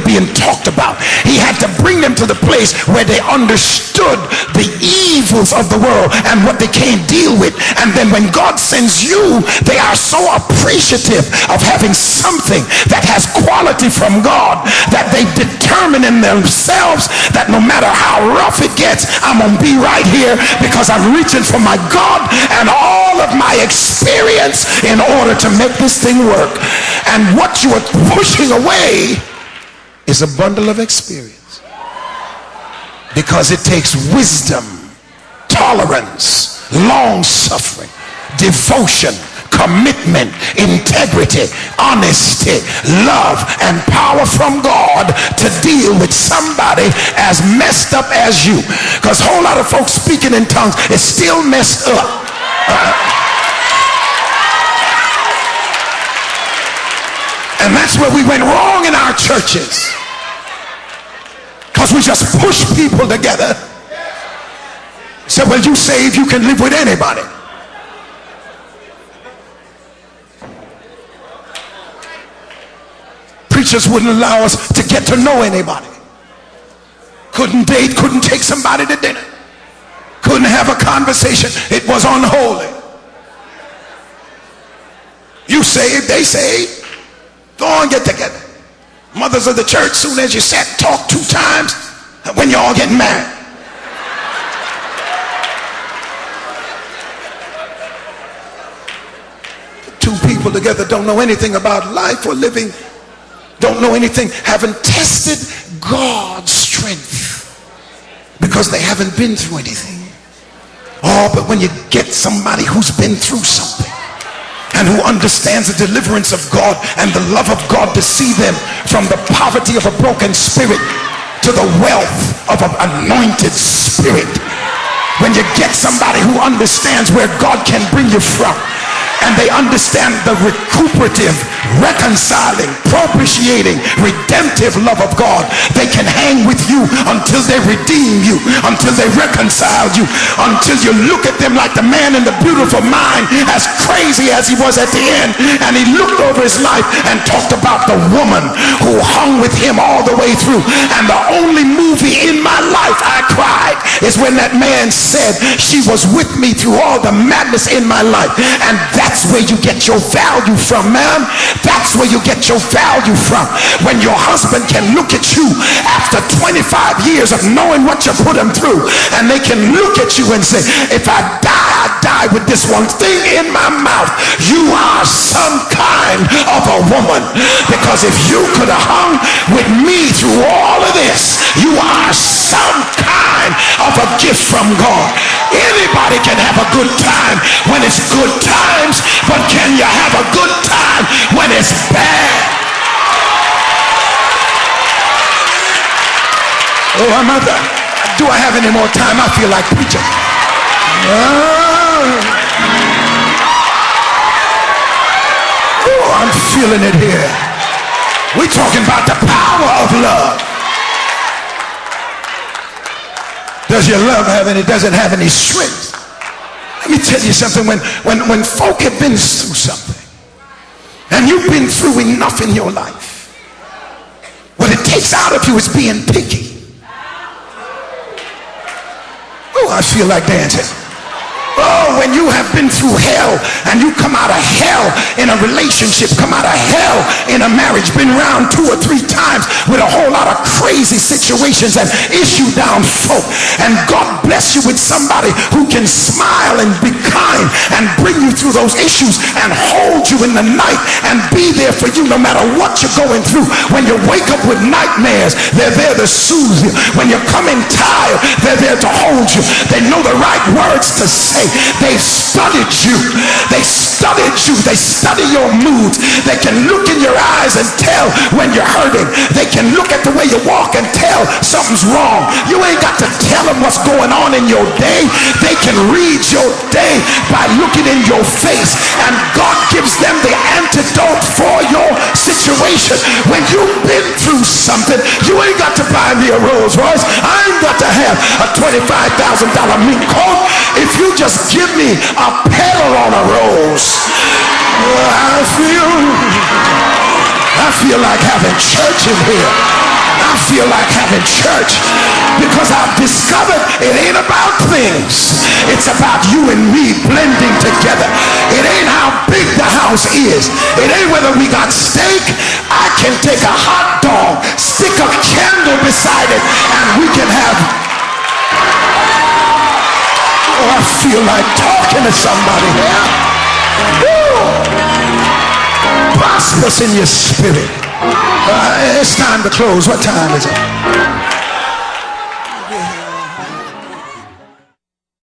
being talked about. He had to bring them to the place where they understood the evils of the world and what they can't deal with. And then when God sends you, they are so appreciative of having something that has quality from God that they determine in themselves that no matter how rough it gets, I'm gonna be right here because I'm reaching for my God and all of my experience in order to make this thing work. And what you are pushing away is a bundle of experience, because it takes wisdom, tolerance, long-suffering, devotion, commitment, integrity, honesty, love, and power from God to deal with somebody as messed up as you. Because a whole lot of folks speaking in tongues is still messed up. And that's where we went wrong in our churches, because we just push people together. So, well, you saved, you can live with anybody. Preachers wouldn't allow us to get to know anybody. Couldn't date, couldn't take somebody to dinner, couldn't have a conversation. It was unholy. You saved, they saved. Go on, get together. Mothers of the church, soon as you sat, talk 2 times when you all get married. Two people together don't know anything about life or living, don't know anything, haven't tested God's strength because they haven't been through anything. Oh, but when you get somebody who's been through something and who understands the deliverance of God and the love of God to see them from the poverty of a broken spirit to the wealth of an anointed spirit. When you get somebody who understands where God can bring you from, and they understand the recuperative, reconciling, propitiating, redemptive love of God, they can hang with you until they redeem you, until they reconcile you, until you look at them like the man in The Beautiful Mind, as crazy as he was at the end, and he looked over his life and talked about the woman who hung with him all the way through. And the only movie in my life I cried is when that man said, she was with me through all the madness in my life. And that's where you get your value from, man. That's where you get your value from. When your husband can look at you after 25 years of knowing what you put him through, and they can look at you and say, if I die with this one thing in my mouth. You are some kind of a woman, because if you could have hung with me through all of this, you are some kind of a gift from God. Anybody can have a good time when it's good times, but can you have a good time when it's bad? Oh, I'm not done. Do I have any more time? I feel like preaching. Oh, I'm feeling it here. We're talking about the power of love. Does your love have any? Does it have any strength? Let me tell you something. When folk have been through something, and you've been through enough in your life, what it takes out of you is being picky. Oh, I feel like dancing. Oh, when you have been through hell and you come out of hell in a relationship, come out of hell in a marriage, been around 2 or 3 times with a whole lot of crazy situations and issue down folk, and God bless you with somebody who can smile and be kind and bring you through those issues and hold you in the night and be there for you no matter what you're going through. When you wake up with nightmares, they're there to soothe you. When you're coming tired, they're there to hold you. They know the right words to say. They've studied you. They studied you. They study your moods. They can look in your eyes and tell when you're hurting. They can look at the way you walk and tell something's wrong. You ain't got to tell them what's going on in your day. They can read your day by looking in your face, and God gives them the antidote for your situation. When you've been through something, you ain't got to buy me a Rolls Royce. I ain't got to have a $25,000 mink coat. If you just give me a pedal on a rose, I feel like having church in here. feel like having church, because I've discovered it ain't about things. It's about you and me blending together. It ain't how big the house is. It ain't whether we got steak. I can take a hot dog, stick a candle beside it, and we can have... Oh, I feel like talking to somebody here. Prosperous in your spirit. It's time to close. What time is it?